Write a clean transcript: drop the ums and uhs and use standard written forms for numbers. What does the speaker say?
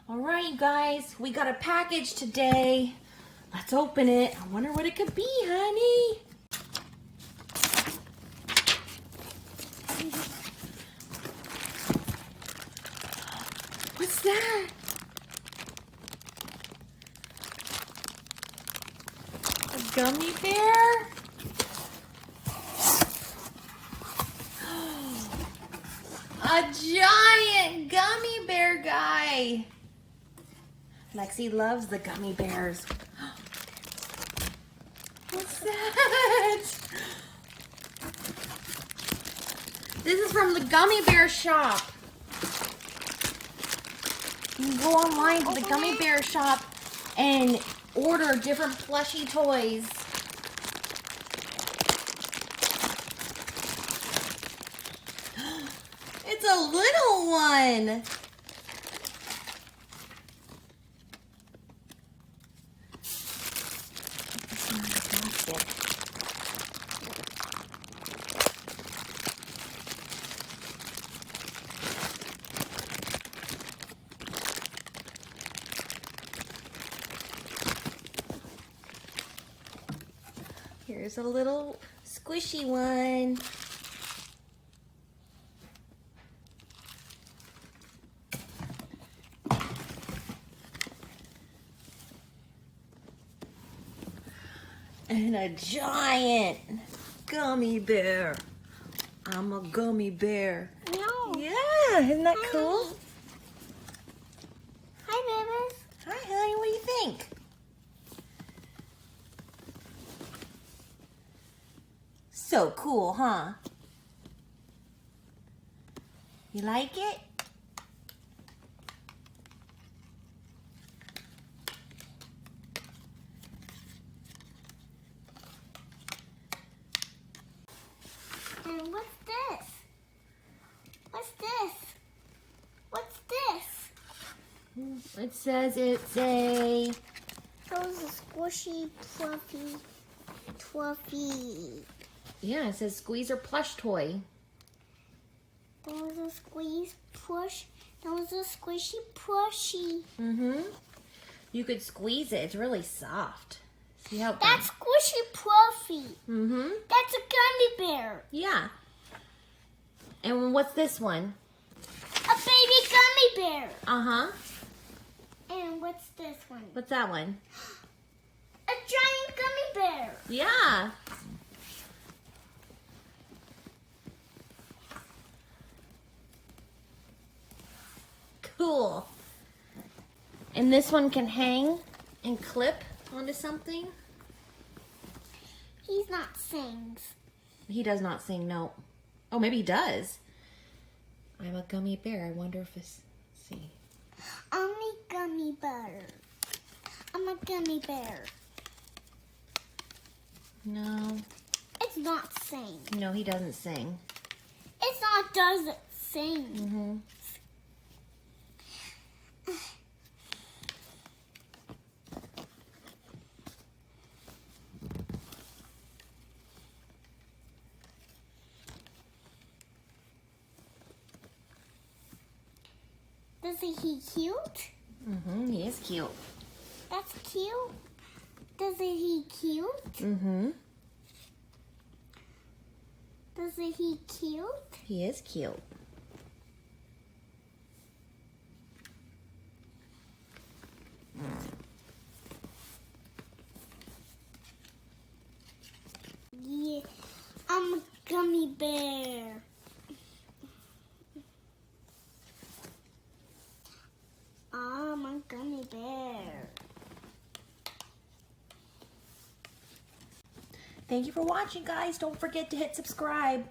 All right, you guys, we got a package today. Let's open it. I wonder what it could be, honey. What's that? A gummy bear? A giant gummy bear guy. Lexi loves the gummy bears. What's that? This is from the Gummy Bear shop. You can go online to the Gummy Bear shop and order different plushy toys. It's a little one. Here's a little squishy one. And a giant gummy bear. I'm a gummy bear. No. Yeah, isn't that cool? Hi, babies. Hi, honey. What do you think? So cool, huh? You like it? And what's this? What's this? What's this? It says it's a... Those are squishy, fluffy. Yeah, it says squeezer plush toy. Those are squeeze, push. Those are squishy, pushy. Mm-hmm. You could squeeze it. It's really soft. See how... That's squishy, fluffy. Mm-hmm. That's a gummy bear. Yeah. And what's this one? A baby gummy bear. Uh-huh. And what's this one? What's that one? A giant gummy bear. Yeah. Cool. And this one can hang and clip onto something. He's not sings. He does not sing, no. Oh, maybe he does. I'm a gummy bear. I wonder if it's... Let's see. I'm a gummy bear. I'm a gummy bear. No. It's not sing. No, he doesn't sing. It's not doesn't sing. Mm-hmm. Does he cute? Mm-hmm. He is cute. That's cute. Does he cute? Mm-hmm. Does he cute? He is cute. Yeah, I'm a gummy bear. I'm a gummy bear. Thank you for watching, guys. Don't forget to hit subscribe.